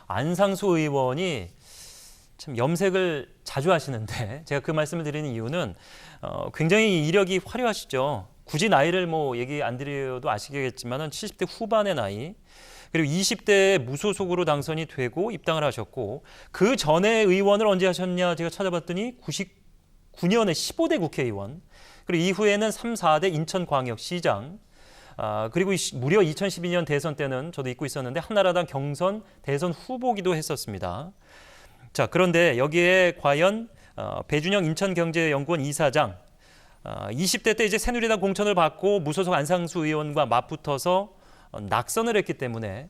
안상수 의원이 참 염색을 자주 하시는데 제가 그 말씀을 드리는 이유는 굉장히 이력이 화려하시죠. 굳이 나이를 뭐 얘기 안 드려도 아시겠지만은 70대 후반의 나이, 그리고 20대에 무소속으로 당선이 되고 입당을 하셨고, 그 전에 의원을 언제 하셨냐 제가 찾아봤더니 99년에 15대 국회의원, 그리고 이후에는 3, 4대 인천광역시장, 그리고 무려 2012년 대선 때는 저도 잊고 있었는데 한나라당 경선 대선 후보기도 했었습니다. 자, 그런데 여기에 과연 배준영 인천경제연구원 이사장, 20대 때 이제 새누리당 공천을 받고 무소속 안상수 의원과 맞붙어서 낙선을 했기 때문에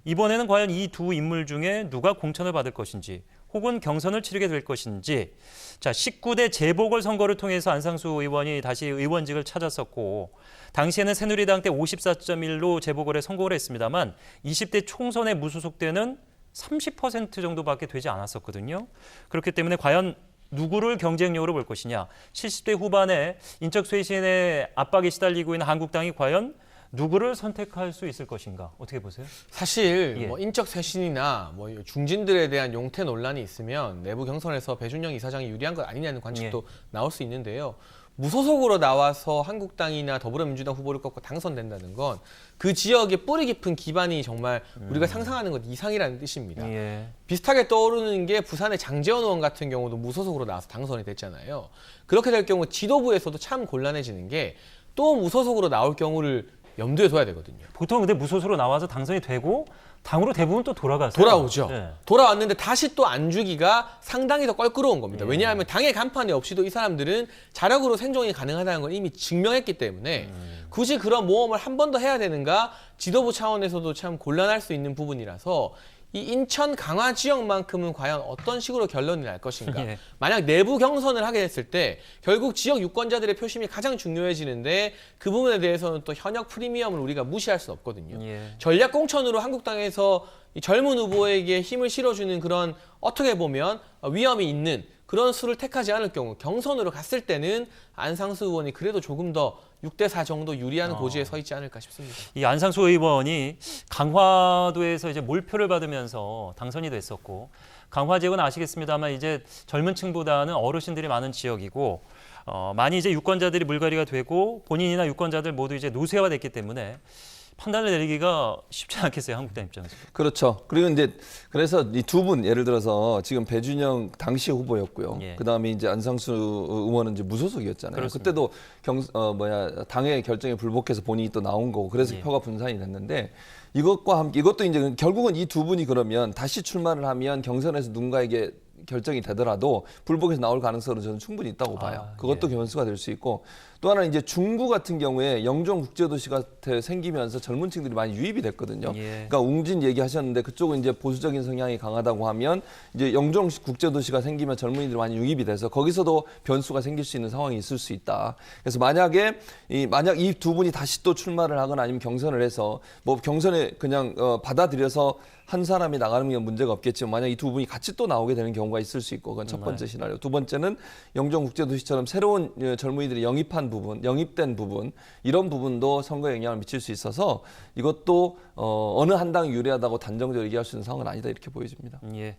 이번에는 과연 이 두 인물 중에 누가 공천을 받을 것인지 혹은 경선을 치르게 될 것인지. 자, 19대 재보궐선거를 통해서 안상수 의원이 다시 의원직을 찾았었고, 당시에는 새누리당 때 54.1로 재보궐에 성공을 했습니다만 20대 총선에 무소속 때는 30% 정도밖에 되지 않았었거든요. 그렇기 때문에 과연 누구를 경쟁력으로 볼 것이냐. 70대 후반에 인적 쇄신의 압박에 시달리고 있는 한국당이 과연 누구를 선택할 수 있을 것인가. 어떻게 보세요? 사실 예. 뭐 인적 쇄신이나 뭐 중진들에 대한 용태 논란이 있으면 내부 경선에서 배준영 이사장이 유리한 것 아니냐는 관측도 나올 수 있는데요. 무소속으로 나와서 한국당이나 더불어민주당 후보를 꺾고 당선된다는 건 그 지역의 뿌리 깊은 기반이 정말 우리가 상상하는 것 이상이라는 뜻입니다. 예. 비슷하게 떠오르는 게 부산의 장제원 의원 같은 경우도 무소속으로 나와서 당선이 됐잖아요. 그렇게 될 경우 지도부에서도 참 곤란해지는 게 또 무소속으로 나올 경우를 염두에 둬야 되거든요. 보통 근데 무소속으로 나와서 당선이 되고 당으로 대부분 또 돌아가세요. 돌아오죠. 네. 돌아왔는데 다시 또 안 주기가 상당히 더 껄끄러운 겁니다. 왜냐하면 당의 간판이 없이도 이 사람들은 자력으로 생존이 가능하다는 걸 이미 증명했기 때문에 굳이 그런 모험을 한 번 더 해야 되는가, 지도부 차원에서도 참 곤란할 수 있는 부분이라서 이 인천 강화 지역만큼은 과연 어떤 식으로 결론이 날 것인가. 예. 만약 내부 경선을 하게 됐을 때 결국 지역 유권자들의 표심이 가장 중요해지는데 그 부분에 대해서는 또 현역 프리미엄을 우리가 무시할 수 없거든요. 예. 전략 공천으로 한국당에서 이 젊은 후보에게 힘을 실어주는 그런 어떻게 보면 위험이 있는 그런 수를 택하지 않을 경우 경선으로 갔을 때는 안상수 의원이 그래도 조금 더 6대4 정도 유리한 고지에 서 있지 않을까 싶습니다. 이 안상수 의원이 강화도에서 이제 몰표를 받으면서 당선이 됐었고, 강화 지역은 아시겠습니다만 이제 젊은 층보다는 어르신들이 많은 지역이고, 많이 이제 유권자들이 물갈이가 되고 본인이나 유권자들 모두 이제 노쇠화됐기 때문에 판단을 내리기가 쉽지 않겠어요, 한국당 입장에서. 그렇죠. 그리고 이제 그래서 이 두 분 예를 들어서 지금 배준영 당시 후보였고요. 예. 그다음에 이제 안상수 의원은 이제 무소속이었잖아요. 그렇습니다. 그때도 당의 결정에 불복해서 본인이 또 나온 거고 그래서 예. 표가 분산이 됐는데 이것과 함께 이것도 이제 결국은 이 두 분이 그러면 다시 출마를 하면 경선에서 누군가에게 결정이 되더라도 불복해서 나올 가능성은 저는 충분히 있다고 봐요. 그것도 변수가 될 수 있고, 또 하나는 이제 중구 같은 경우에 영종 국제도시가 생기면서 젊은 층들이 많이 유입이 됐거든요. 예. 그러니까 웅진 얘기하셨는데 그쪽은 이제 보수적인 성향이 강하다고 하면 이제 영종 국제도시가 생기면 젊은이들이 많이 유입이 돼서 거기서도 변수가 생길 수 있는 상황이 있을 수 있다. 그래서 만약 이 두 분이 다시 또 출마를 하거나 아니면 경선을 해서 뭐 경선에 그냥 받아들여서 한 사람이 나가는 건 문제가 없겠지만 만약 이 두 분이 같이 또 나오게 되는 경우가 있을 수 있고, 그건 첫 번째 시나리오. 두 번째는 영종국제도시처럼 새로운 젊은이들이 영입된 부분, 이런 부분도 선거에 영향을 미칠 수 있어서 이것도 어느 한 당이 유리하다고 단정적으로 얘기할 수 있는 상황은 아니다 이렇게 보여집니다. 예.